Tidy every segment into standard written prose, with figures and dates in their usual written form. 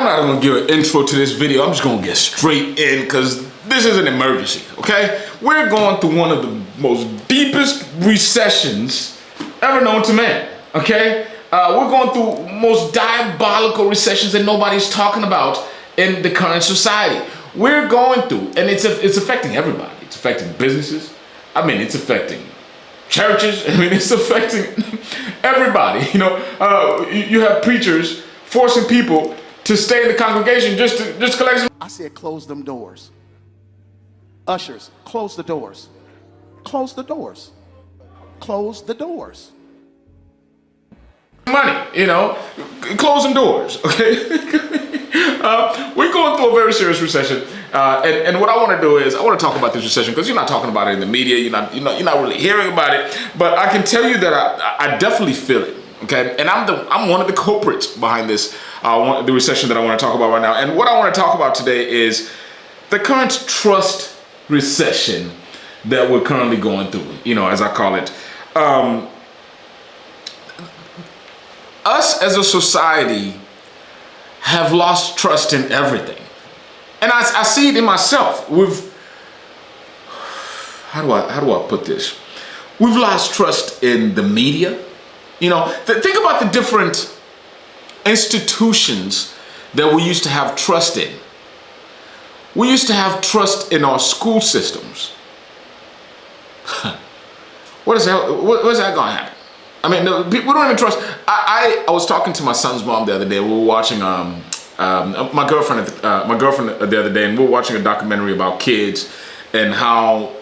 I'm not even gonna give an intro to this video. I'm just gonna get straight in because this is an emergency, okay? We're going through one of the most deepest recessions ever known to man, okay? We're going through most diabolical recessions that nobody's talking about in the current society. We're going through, and it's affecting everybody. It's affecting businesses. I mean, it's affecting churches. I mean, it's affecting everybody. You know, you have preachers forcing people to stay in the congregation just collect some. I said, close them doors. Ushers, close the doors. Close the doors. Close the doors. Money, you know, close them doors, okay? We're going through a very serious recession, and what I want to do is I want to talk about this recession because you're not talking about it in the media. You're not really hearing about it. But I can tell you that I definitely feel it. Okay, and I'm one of the culprits behind this, the recession that I want to talk about right now. And what I want to talk about today is the current trust recession that we're currently going through. You know, as I call it. Us as a society have lost trust in everything. And I see it in myself. How do I put this? We've lost trust in the media. You know, think about the different institutions that we used to have trust in. We used to have trust in our school systems. What is that going to happen? I mean, we don't even trust. I was talking to my son's mom the other day. We were watching my girlfriend the other day, and we were watching a documentary about kids and how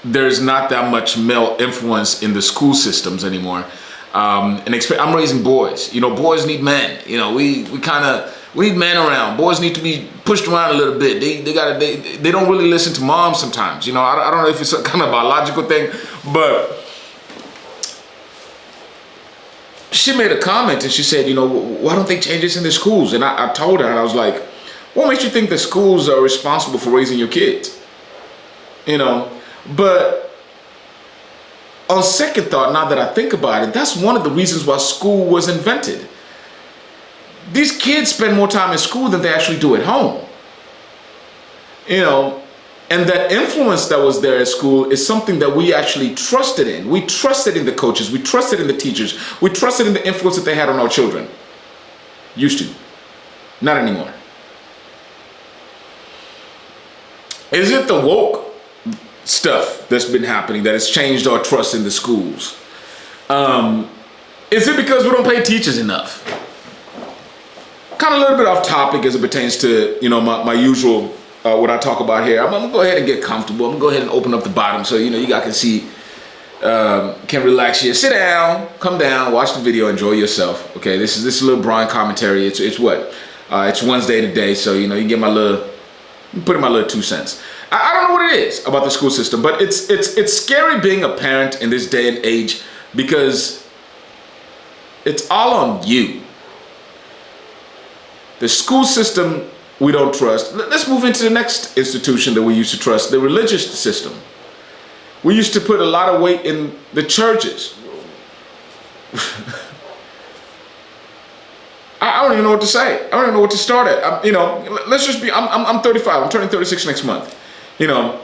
there's not that much male influence in the school systems anymore. And I'm raising boys. You know, boys need men. You know, we need men around. Boys need to be pushed around a little bit. They don't really listen to mom sometimes. You know, I don't know if it's a kind of biological thing, but she made a comment and she said, you know, why don't they change this in the schools? And I told her, and I was like, what makes you think the schools are responsible for raising your kids? You know, but on second thought, now that I think about it, that's one of the reasons why school was invented. These kids spend more time in school than they actually do at home. You know, and that influence that was there at school is something that we actually trusted in. We trusted in the coaches. We trusted in the teachers. We trusted in the influence that they had on our children. Used to. Not anymore. Is it the woke stuff that's been happening that has changed our trust in the schools? Is it because we don't pay teachers enough? Kind of a little bit off topic as it pertains to, you know, my usual what I talk about here. I'm gonna go ahead and get comfortable. I'm gonna go ahead and open up the bottom so, you know, you guys can see, can relax here. Sit down, come down, watch the video, enjoy yourself. Okay, this is a little Brian commentary. It's what? It's Wednesday today, so, you know, you get my little, put in my little 2 cents. I don't know what it is about the school system, but it's scary being a parent in this day and age because it's all on you. The school system we don't trust. Let's move into the next institution that we used to trust, the religious system. We used to put a lot of weight in the churches. I don't even know what to say. I don't even know what to start at. You know, let's just be, I'm 35, I'm turning 36 next month. You know,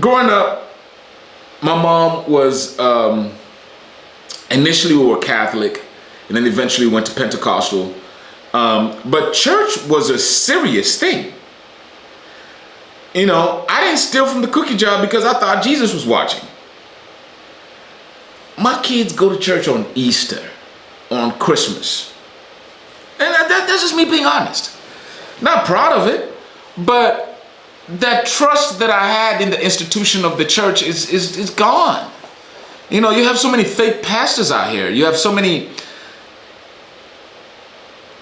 growing up, my mom was, initially we were Catholic, and then eventually went to Pentecostal. But church was a serious thing. You know, I didn't steal from the cookie jar because I thought Jesus was watching. My kids go to church on Easter, on Christmas. And that's just me being honest. Not proud of it, but that trust that I had in the institution of the church is gone. You know, you have so many fake pastors out here. You have so many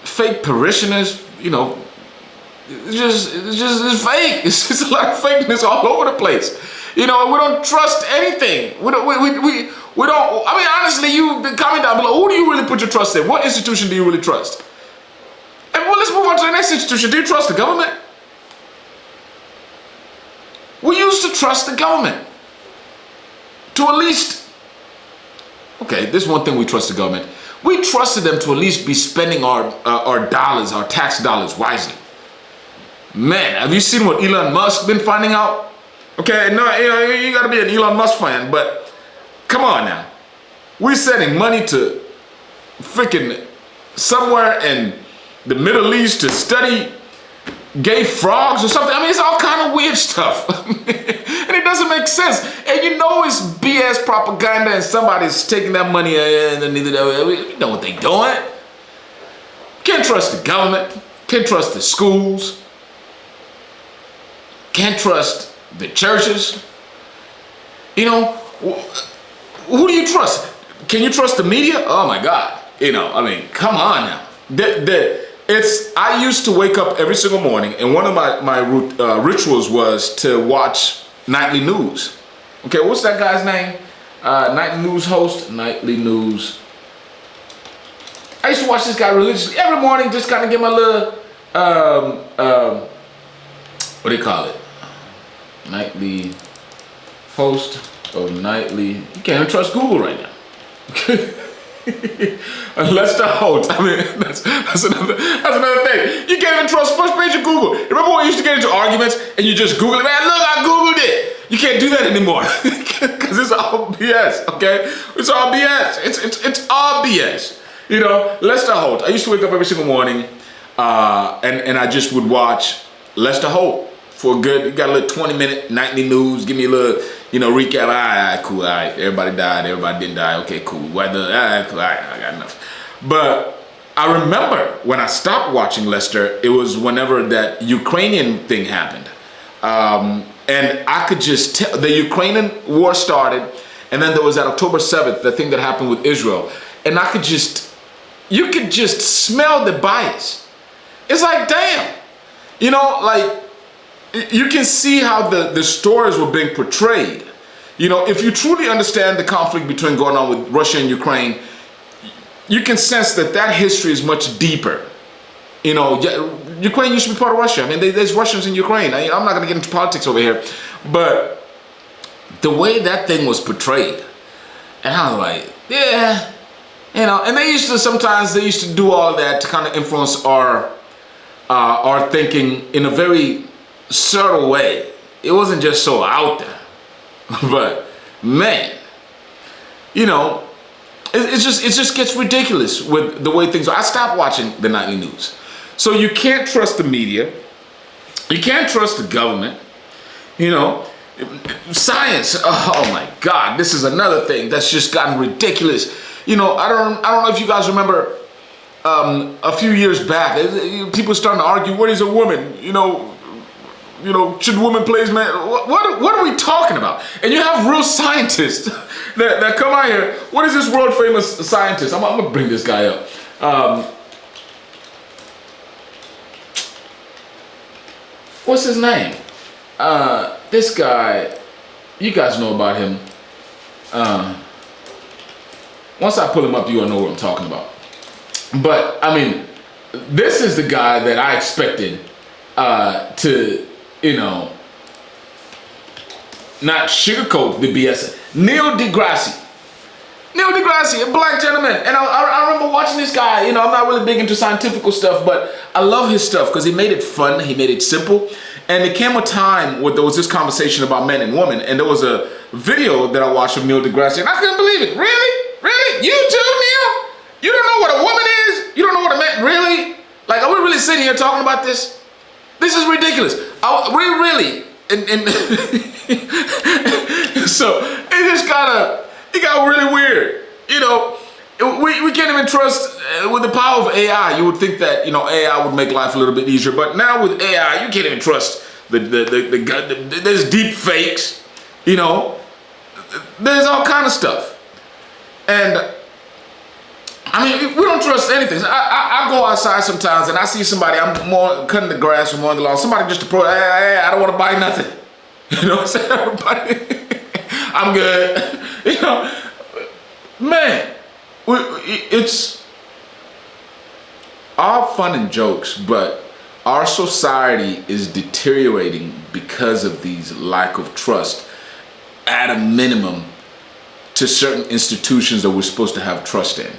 fake parishioners, you know, it's fake. It's just a lot of fakeness all over the place. You know, we don't trust anything. We don't, I mean, honestly, you comment down below, who do you really put your trust in? What institution do you really trust? And well, let's move on to the next institution. Do you trust the government? We used to trust the government. To at least, okay, there's one thing we trust the government. We trusted them to at least be spending our dollars, our tax dollars wisely. Man, have you seen what Elon Musk been finding out? Okay, no, you gotta be an Elon Musk fan, but come on now. We're sending money to freaking somewhere in the Middle East to study gay frogs or something. I mean, it's all kind of weird stuff. And it doesn't make sense. And you know it's BS propaganda and somebody's taking that money and you know what they doing. Can't trust the government. Can't trust the schools. Can't trust the churches. You know, who do you trust? Can you trust the media? Oh my God. You know, I mean, come on now. I used to wake up every single morning, and one of my rituals was to watch nightly news. Okay, what's that guy's name? Nightly news host? Nightly news. I used to watch this guy religiously every morning, just kind of get my little, what do you call it? Nightly host of nightly. You can't even trust Google right now. Unless the host. I mean, that's another thing. You can't even trust first page of Google. Remember when you used to get into arguments and you just Google it? Man, look, I Googled it. You can't do that anymore because it's all BS. Okay, it's all BS. It's all BS. You know, Lester Holt. I used to wake up every single morning, and I just would watch Lester Holt for a good. You got a little 20-minute nightly news. Give me a little, recap. All right, cool. All right, everybody died. Everybody didn't die. Okay, cool. Weather. All right, cool. All right, I got enough. But I remember when I stopped watching Lester, it was whenever that Ukrainian thing happened, and I could just tell the Ukrainian war started, and then there was that October 7th, the thing that happened with Israel, and you could just smell the bias. It's like, damn, you can see how the stories were being portrayed. If you truly understand the conflict going on with Russia and Ukraine, you can sense that history is much deeper. Ukraine used to be part of Russia. I mean, there's Russians in Ukraine. I'm not going to get into politics over here, but the way that thing was portrayed, and I was like, yeah, and they used to do all of that to kind of influence our thinking in a very subtle way. It wasn't just so out there, but man, it just gets ridiculous with the way things are. I stopped watching the nightly news. So you can't trust the media. You can't trust the government. Science. Oh my God, this is another thing that's just gotten ridiculous. I don't know if you guys remember a few years back, people starting to argue, what is a woman? Should women play as men? What are we talking about? And you have real scientists that come out here. What is this world famous scientist? I'm gonna bring this guy up. What's his name? This guy, you guys know about him. Once I pull him up, you'll know what I'm talking about. But I mean, this is the guy that I expected to, not sugarcoat the BS. Neil deGrasse, a black gentleman. And I remember watching this guy. I'm not really big into scientific stuff, but I love his stuff because he made it fun. He made it simple. And there came a time where there was this conversation about men and women, and there was a video that I watched of Neil deGrasse, and I couldn't believe it. Really? You too, Neil? You don't know what a woman is? You don't know what a man? Really? Like, are we really sitting here talking about this? This is ridiculous. And so it got really weird. We can't even trust with the power of AI. You would think that AI would make life a little bit easier, but now with AI, you can't even trust there's deep fakes. There's all kind of stuff, and I mean, we don't trust anything. I go outside sometimes and I see somebody, I'm more cutting the grass or mowing the lawn. Somebody just approach, hey, I don't want to buy nothing. I'm saying? Everybody, I'm good. Man, it's all fun and jokes, but our society is deteriorating because of these lack of trust at a minimum to certain institutions that we're supposed to have trust in.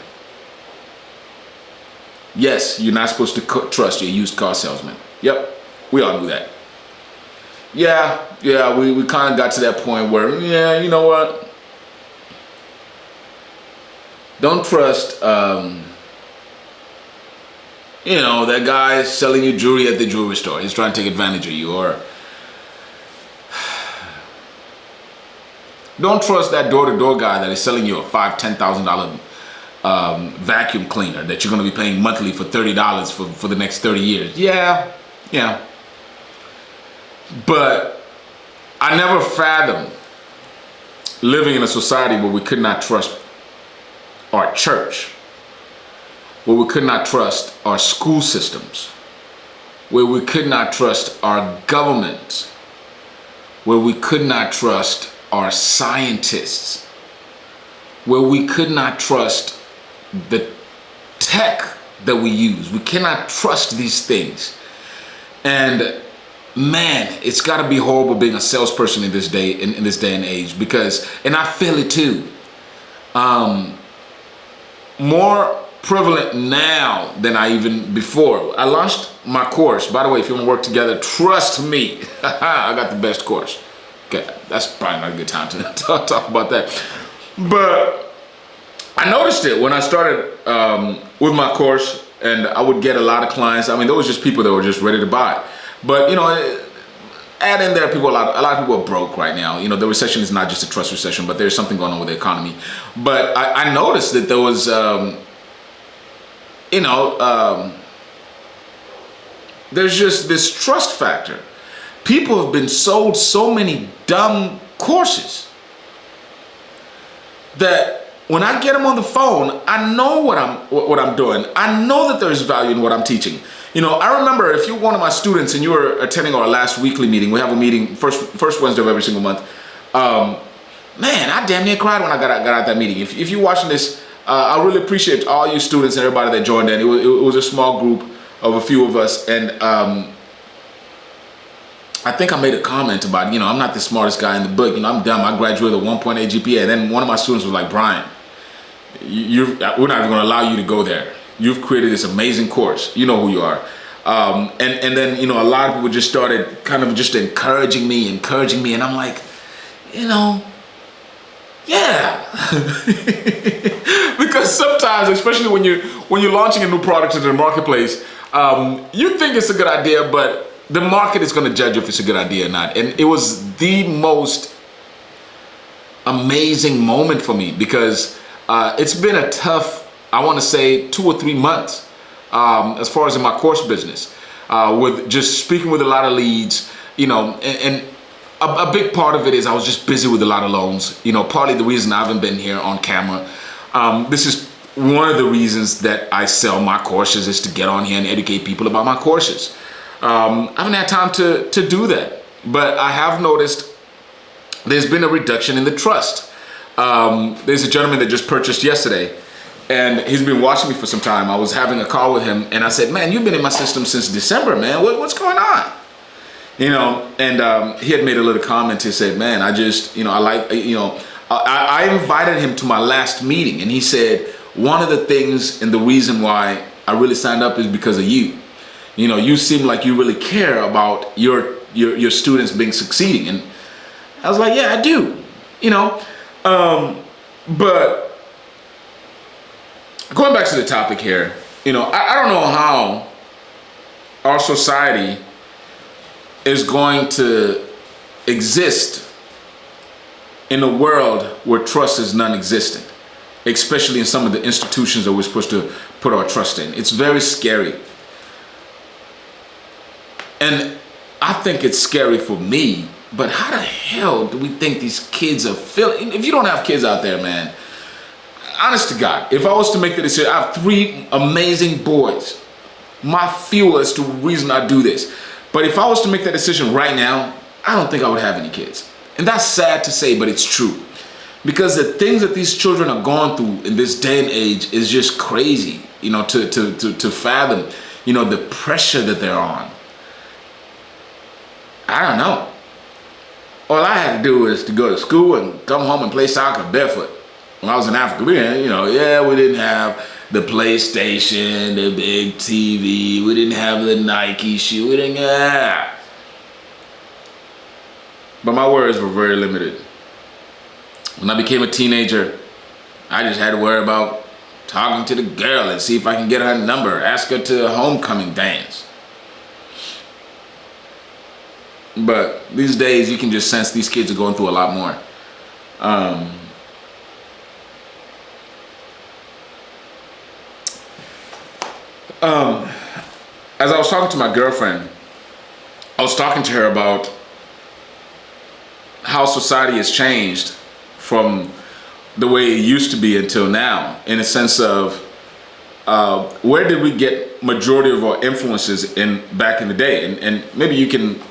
Yes, you're not supposed to trust your used car salesman. Yep, we all knew that. Yeah, we kind of got to that point where, yeah, you know what? Don't trust, that guy is selling you jewelry at the jewelry store. He's trying to take advantage of you. Or don't trust that door-to-door guy that is selling you a $5,000, $10,000 vacuum cleaner that you're going to be paying monthly for $30 for the next 30 years. Yeah. But I never fathomed living in a society where we could not trust our church, where we could not trust our school systems, where we could not trust our government, where we could not trust our scientists, where we could not trust the tech that we use. We cannot trust these things. And man, it's got to be horrible being a salesperson in this day and age, because, and I feel it too, more prevalent now than I even before. I launched my course. By the way, if you want to work together, trust me, I got the best course. Okay, that's probably not a good time to talk about that. But I noticed it when I started with my course, and I would get a lot of clients. I mean, there was just people that were just ready to buy. But, add in there, a lot of people are broke right now. The recession is not just a trust recession, but there's something going on with the economy. But I noticed that there was, there's just this trust factor. People have been sold so many dumb courses that when I get them on the phone, I know what I'm doing. I know that there's value in what I'm teaching. I remember if you're one of my students and you were attending our last weekly meeting, we have a meeting first Wednesday of every single month. Man, I damn near cried when I got out that meeting. If you're watching this, I really appreciate all you students and everybody that joined in. It was a small group of a few of us, and I think I made a comment about, I'm not the smartest guy in the book. I'm dumb. I graduated with a 1.8 GPA. And then one of my students was like, Brian, we're not even going to allow you to go there. You've created this amazing course. You know who you are. And then, a lot of people just started kind of just encouraging me. And I'm like, yeah. Because sometimes, especially when you're launching a new product into the marketplace, you think it's a good idea, but the market is going to judge if it's a good idea or not. And it was the most amazing moment for me, because it's been a tough, I want to say 2 or 3 months, as far as in my course business, with just speaking with a lot of leads, and a big part of it is I was just busy with a lot of loans. Partly the reason I haven't been here on camera. This is one of the reasons that I sell my courses, is to get on here and educate people about my courses. I haven't had time to do that, but I have noticed there's been a reduction in the trust. There's a gentleman that just purchased yesterday, and he's been watching me for some time. I was having a call with him, and I said, man, you've been in my system since December, man. What's going on? And he had made a little comment. He said, man, I just, I invited him to my last meeting, and he said, one of the things and the reason why I really signed up is because of you. You seem like you really care about your students being succeeding. And I was like, yeah, I do, but going back to the topic here, I don't know how our society is going to exist in a world where trust is non-existent, especially in some of the institutions that we're supposed to put our trust in. It's very scary. And I think it's scary for me, but how the hell do we think these kids are feeling? If you don't have kids out there, man, honest to God, if I was to make the decision, I have 3 amazing boys. My fuel is the reason I do this. But if I was to make that decision right now, I don't think I would have any kids. And that's sad to say, but it's true. Because the things that these children are going through in this day and age is just crazy, to fathom, the pressure that they're on. I don't know. All I had to do was to go to school and come home and play soccer barefoot. When I was in Africa, we didn't have the PlayStation, the big TV. We didn't have the Nike shoe. We didn't have. But my worries were very limited. When I became a teenager, I just had to worry about talking to the girl and see if I can get her number, ask her to a homecoming dance. But these days, you can just sense these kids are going through a lot more. As I was talking to my girlfriend, I was talking to her about how society has changed from the way it used to be until now, in a sense of where did we get majority of our influences back in the day? And maybe you can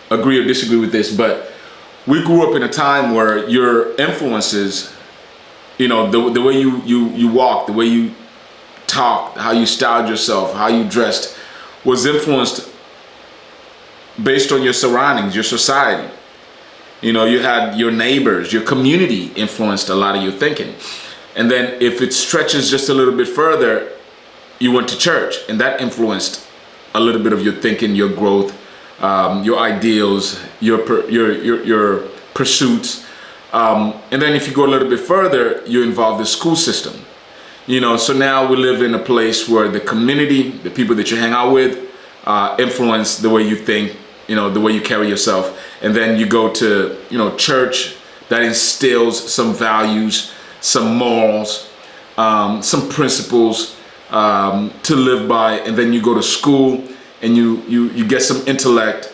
agree or disagree with this, but we grew up in a time where your influences, the way you walk, the way you talked, how you styled yourself, how you dressed, was influenced based on your surroundings, your society. You had your neighbors, your community influenced a lot of your thinking. And then if it stretches just a little bit further, you went to church, and that influenced a little bit of your thinking, your growth, your ideals, your pursuits. And then if you go a little bit further, you involve the school system. So now we live in a place where the community, the people that you hang out with, influence the way you think, the way you carry yourself. And then you go to, church that instills some values, some morals, some principles to live by. And then you go to school and you get some intellect.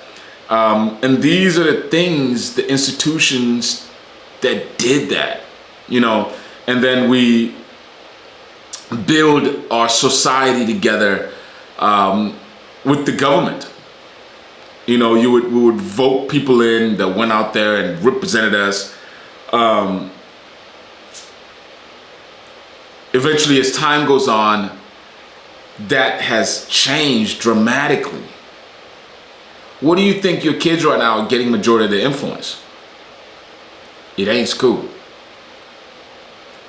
And these are the things, the institutions that did that, and then we build our society together with the government. We would vote people in that went out there and represented us. Eventually, as time goes on, that has changed dramatically. What do you think your kids right now are getting majority of their influence? It ain't school.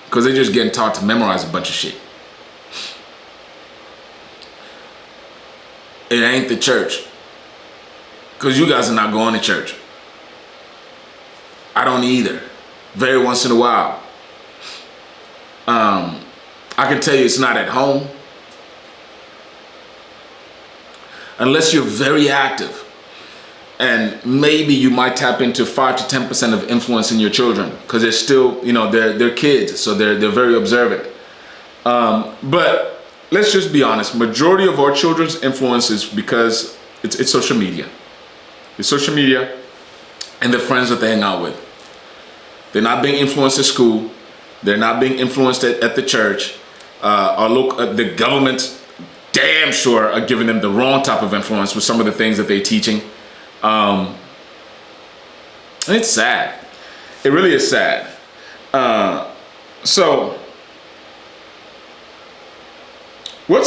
Because they're just getting taught to memorize a bunch of shit. It ain't the church. Because you guys are not going to church. I don't either. Very once in a while. I can tell you it's not at home. Unless you're very active. And maybe you might tap into 5 to 10% of influence in your children. Because they're still, they're kids. So they're very observant. But let's just be honest. Majority of our children's influence is because it's social media. It's social media and the friends that they hang out with. They're not being influenced at school. They're not being influenced at the church. The government, damn sure, are giving them the wrong type of influence with some of the things that they're teaching. And it's sad. It really is sad. So, what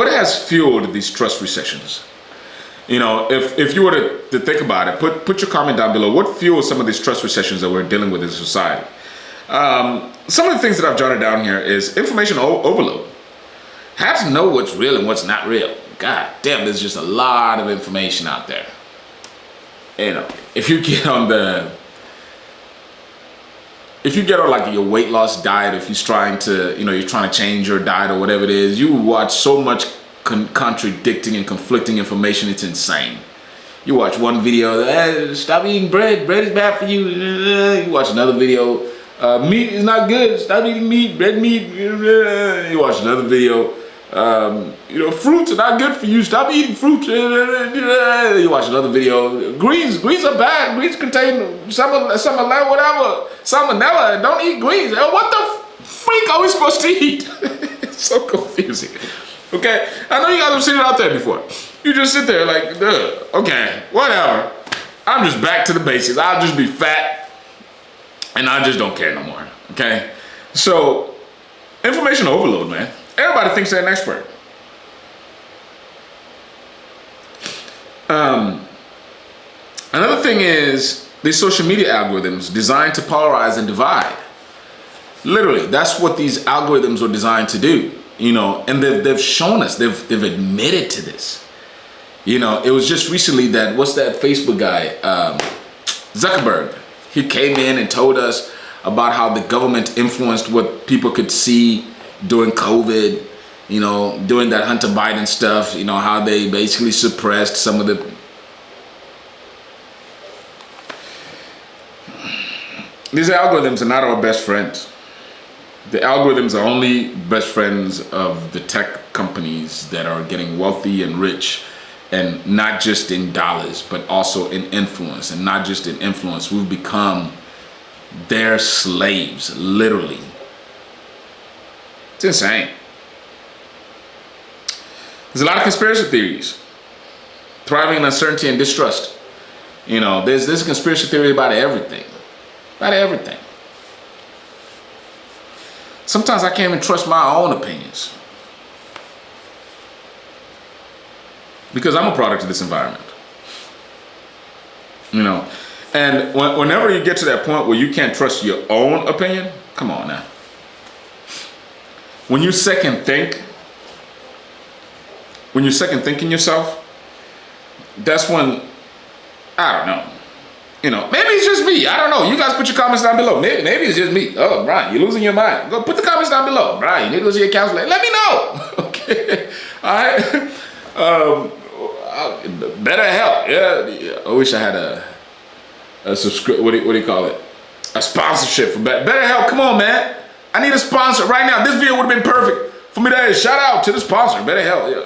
has fueled these trust recessions? If you were to think about it, put your comment down below. What fuels some of these trust recessions that we're dealing with as a society? Some of the things that I've jotted down here is information overload. Have to know what's real and what's not real. God damn, there's just a lot of information out there. If you get on like your weight loss diet, if you're trying to change your diet or whatever it is, you watch so much contradicting and conflicting information, it's insane. You watch one video, stop eating bread is bad for you. You watch another video, meat is not good, stop eating meat, red meat. You watch another video, fruits are not good for you, stop eating fruits. You watch another video, greens are bad, greens contain salmonella, whatever, salmonella, don't eat greens. What the freak are we supposed to eat? It's so confusing. Okay, I know you guys have seen it out there before. You just sit there like, okay, whatever. I'm just back to the basics. I'll just be fat and I just don't care no more, okay? So, information overload, man. Everybody thinks they're an expert. Another thing is these social media algorithms designed to polarize and divide. Literally, that's what these algorithms were designed to do. And they've shown us, they've admitted to this. It was just recently that, what's that Facebook guy, Zuckerberg, he came in and told us about how the government influenced what people could see during COVID, during that Hunter Biden stuff, how they basically suppressed some of the... These algorithms are not our best friends. The algorithms are only best friends of the tech companies that are getting wealthy and rich, and not just in dollars, but also in influence. And not just in influence, we've become their slaves, literally. It's insane. There's a lot of conspiracy theories, thriving in uncertainty and distrust. There's a conspiracy theory about everything. About everything. Sometimes I can't even trust my own opinions, because I'm a product of this environment. And whenever you get to that point where you can't trust your own opinion, come on now. When you second thinking yourself, that's when, I don't know. Maybe it's just me. I don't know. You guys put your comments down below. Maybe it's just me. Oh, Brian, you're losing your mind. Go put the comments down below. Brian, you need to go see your counselor. Let me know. Okay. All right. Better help. Yeah. I wish I had a subscription. What do you call it? A sponsorship for Better Help. Come on, man. I need a sponsor right now. This video would have been perfect for me to shout out to the sponsor. Better Help. Yeah.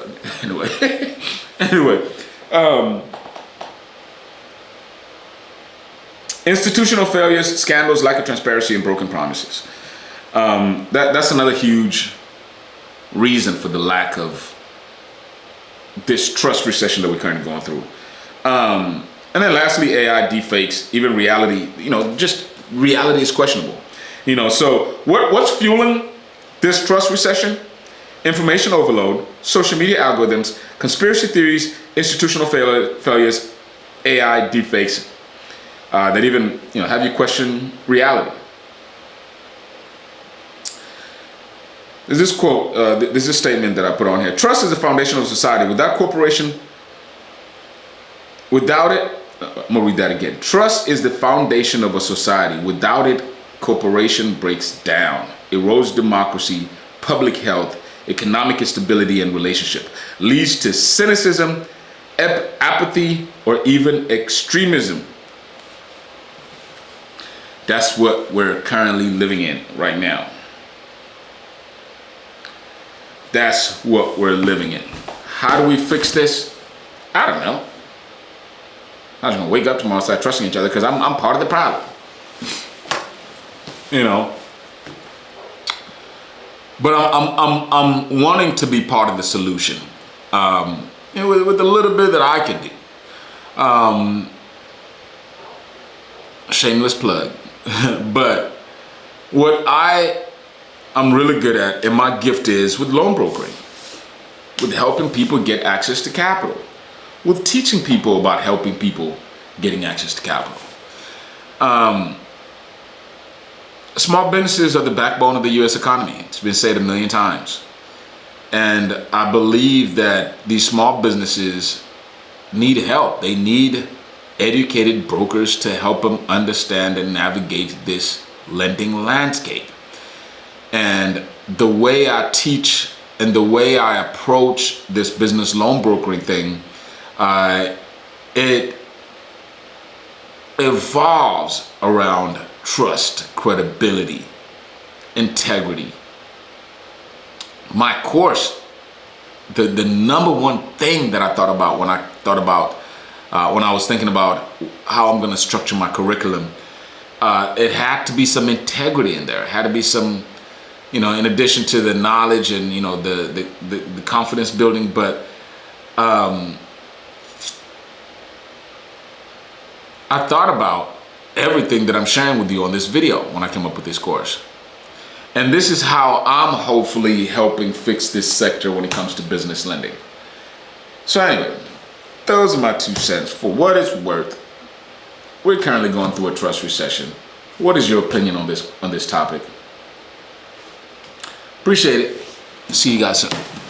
Anyway. Institutional failures, scandals, lack of transparency, and broken promises. That's another huge reason for the lack of this trust recession that we're currently going through. And then lastly, AI, deepfakes, even reality. Just reality is questionable. So what's fueling this trust recession? Information overload, social media algorithms, conspiracy theories, institutional failures, AI, deepfakes. That even have you question reality. There's this quote, there's this statement that I put on here. Trust is the foundation of society. Without it, I'm gonna read that again. Trust is the foundation of a society. Without it, corporation breaks down, erodes democracy, public health, economic instability, and relationship. Leads to cynicism, apathy, or even extremism. That's what we're currently living in right now. That's what we're living in. How do we fix this? I don't know. I'm just gonna wake up tomorrow and start trusting each other, because I'm part of the problem. But I'm wanting to be part of the solution. With a little bit that I can do. Shameless plug. But what I'm really good at, and my gift is with loan brokering, with helping people get access to capital, with teaching people about helping people getting access to capital. Small businesses are the backbone of the U.S. economy. It's been said a million times. And I believe that these small businesses need help. They need educated brokers to help them understand and navigate this lending landscape. And the way I teach and the way I approach this business loan brokering thing, it evolves around trust, credibility, integrity. My course, the number one thing that I thought about when I was thinking about how I'm going to structure my curriculum, it had to be some integrity in there. It had to be some, in addition to the knowledge and, the confidence building, but I thought about everything that I'm sharing with you on this video when I came up with this course. And this is how I'm hopefully helping fix this sector when it comes to business lending. So anyway, those are my 2 cents. For what it's worth, we're currently going through a trust recession. What is your opinion on this topic? Appreciate it. See you guys soon.